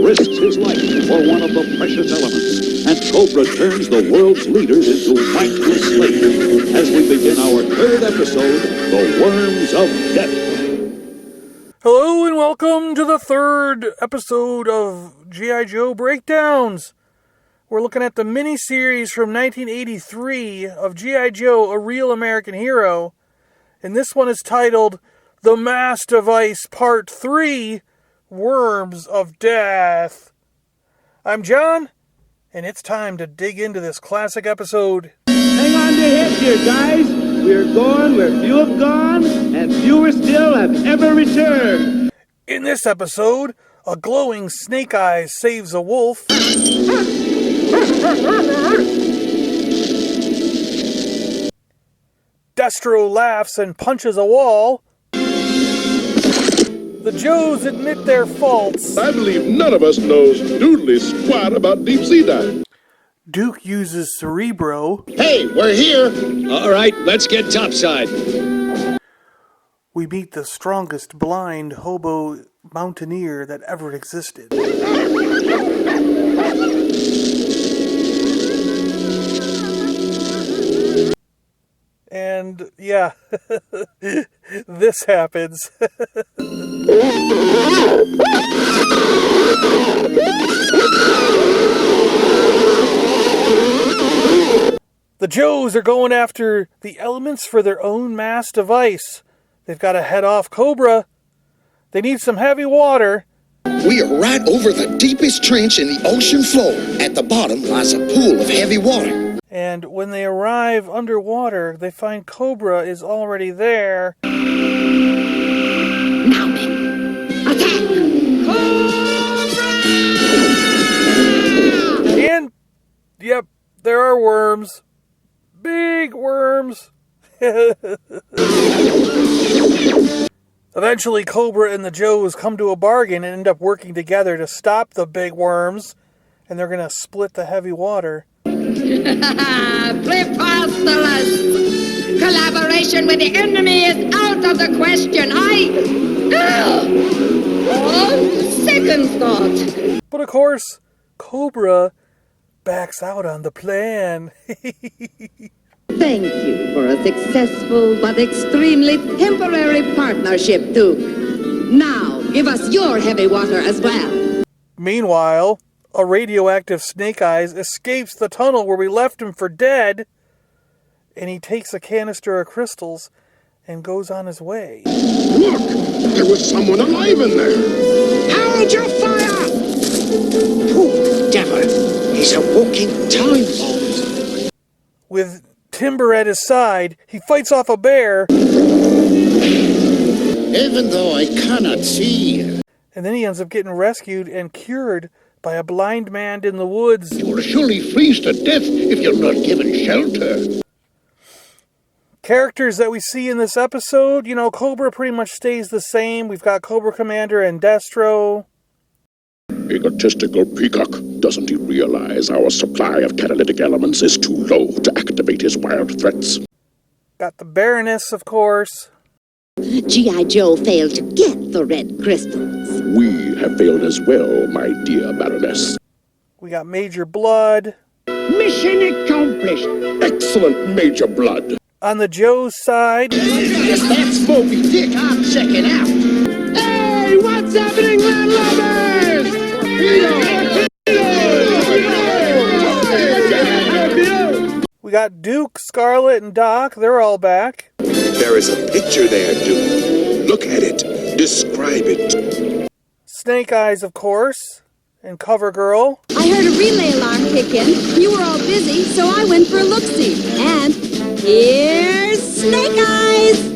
risks his life for one of the precious elements, and Cobra turns the world's leaders into mindless slaves as we begin our third episode, The Worms of Death. Hello and welcome to the third episode of G.I. Joe Breakdowns. We're looking at the mini-series from 1983 of G.I. Joe, A Real American Hero. And this one is titled The Mass Device Part 3, Worms of Death. I'm John, and it's time to dig into this classic episode. Hang on to head here, guys. We're going where few have gone, and fewer still have ever returned. In this episode, a glowing Snake Eyes saves a wolf. Destro laughs and punches a wall. The Joes admit their faults. I believe none of us knows doodly squat about deep sea diving. Duke uses Cerebro. Hey, we're here! All right, let's get topside. We meet the strongest blind hobo mountaineer that ever existed. And, yeah, this happens. The Joes are going after the elements for their own mass device. They've got to head off Cobra. They need some heavy water. We are right over the deepest trench in the ocean floor. At the bottom lies a pool of heavy water. And when they arrive underwater, they find Cobra is already there. Now then, attack! Cobra! And, yep, there are worms. Big worms. Eventually, Cobra and the Joes come to a bargain and end up working together to stop the big worms. And they're going to split the heavy water. Preposterous! Collaboration with the enemy is out of the question. Second thought. But of course, Cobra backs out on the plan. Thank you for a successful but extremely temporary partnership, Duke. Now, give us your heavy water as well. Meanwhile, a radioactive Snake Eyes escapes the tunnel where we left him for dead, and he takes a canister of crystals and goes on his way. Look! There was someone alive in there! Hold your fire! Poor devil! He's a walking time bomb. With Timber at his side, he fights off a bear. Even though I cannot see. And then he ends up getting rescued and cured by a blind man in the woods. You will surely freeze to death if you're not given shelter. Characters that we see in this episode, Cobra pretty much stays the same. We've got Cobra Commander and Destro. Egotistical peacock. Doesn't he realize our supply of catalytic elements is too low to activate his wild threats? Got the Baroness, of course. G.I. Joe failed to get the red crystals. We have failed as well, my dear Baroness. We got Major Blood. Mission accomplished. Excellent, Major Blood. On the Joe's side, If that's Moby Dick, I'm checking out. Hey, what's happening, landlubbers? we got Duke, Scarlet, and Doc. They're all back. There is a picture there, Duke. Look at it. Describe it. Snake Eyes, of course, and CoverGirl. I heard a relay alarm kick in. You were all busy, so I went for a look-see. And here's Snake Eyes!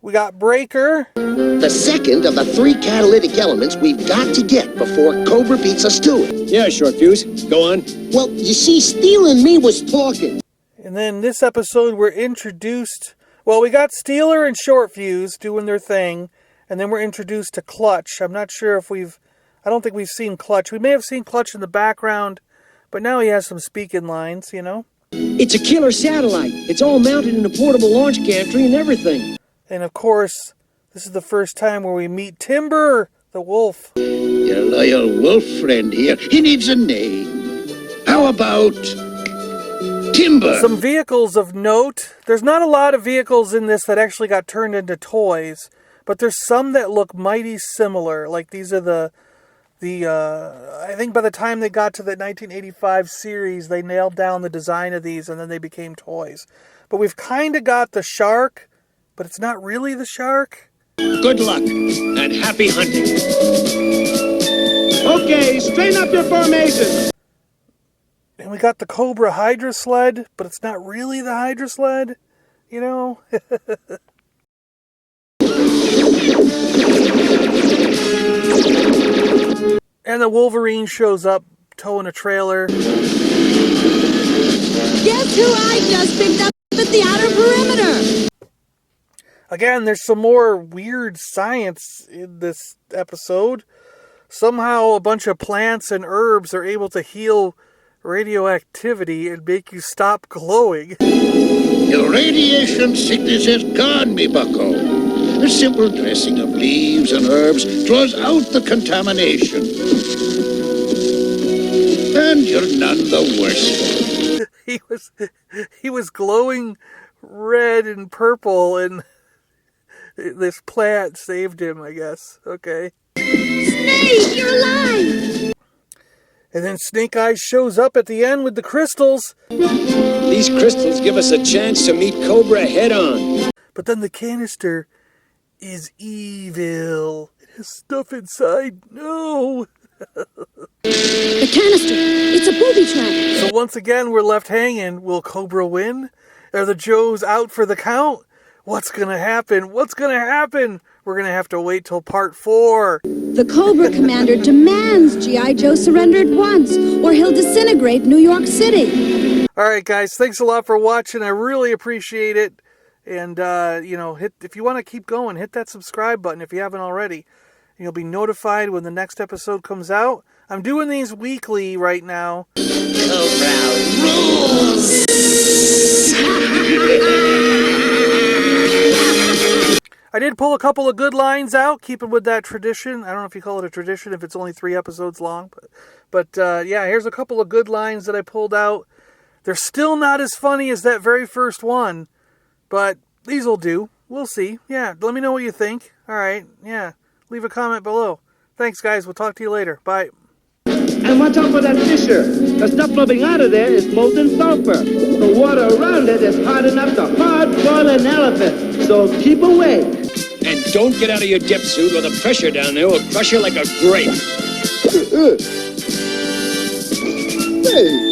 We got Breaker. The second of the 3 catalytic elements we've got to get before Cobra beats us to it. Yeah, Short Fuse. Go on. Well, you see, Steel and me was talking. And then this episode we're introduced... Well, we got Steeler and Short Fuse doing their thing. And then we're introduced to Clutch. I'm not sure if we've... I don't think we've seen Clutch. We may have seen Clutch in the background. But now he has some speaking lines, It's a killer satellite. It's all mounted in a portable launch gantry and everything. And of course, this is the first time where we meet Timber, The wolf. Your loyal wolf friend here, he needs a name. How about Timber? Some vehicles of note. There's not a lot of vehicles in this that actually got turned into toys, but there's some that look mighty similar. Like these are I think by the time they got to the 1985 series, they nailed down the design of these and then they became toys. But we've kind of got the shark, but it's not really the shark. Good luck and happy hunting. Okay, straighten up your formation. And we got the Cobra Hydra sled, but it's not really the Hydra sled, you know? And the Wolverine shows up towing a trailer. Guess who I just picked up at the outer perimeter? Again, there's some more weird science in this episode. Somehow a bunch of plants and herbs are able to heal radioactivity and make you stop glowing. Your radiation sickness is gone, me bucko. A simple dressing of leaves and herbs draws out the contamination. And you're none the worse. He was glowing red and purple, and this plant saved him, I guess. Okay. Snake, you're alive! And then Snake Eyes shows up at the end with the crystals. These crystals give us a chance to meet Cobra head on. But then the canister is evil. It has stuff inside. No! The canister! It's a booby trap! So once again, we're left hanging. Will Cobra win? Are the Joes out for the count? What's gonna happen? What's gonna happen? We're gonna have to wait till part 4. The Cobra Commander demands G.I. Joe surrender at once, or he'll disintegrate New York City. Alright guys, thanks a lot for watching. I really appreciate it. And, if you want to keep going, hit that subscribe button if you haven't already. And you'll be notified when the next episode comes out. I'm doing these weekly right now. Cobra rules! I did pull a couple of good lines out, keeping with that tradition. I don't know if you call it a tradition if it's only 3 episodes long. But here's a couple of good lines that I pulled out. They're still not as funny as that very first one, but these will do. We'll see. Yeah, let me know what you think. All right, yeah. Leave a comment below. Thanks, guys. We'll talk to you later. Bye. And watch out for that fissure. The stuff flowing out of there is molten sulfur. The water around it is hot enough to hard boil an elephant. So keep away. And don't get out of your dip suit or the pressure down there will crush you like a grape. Hey!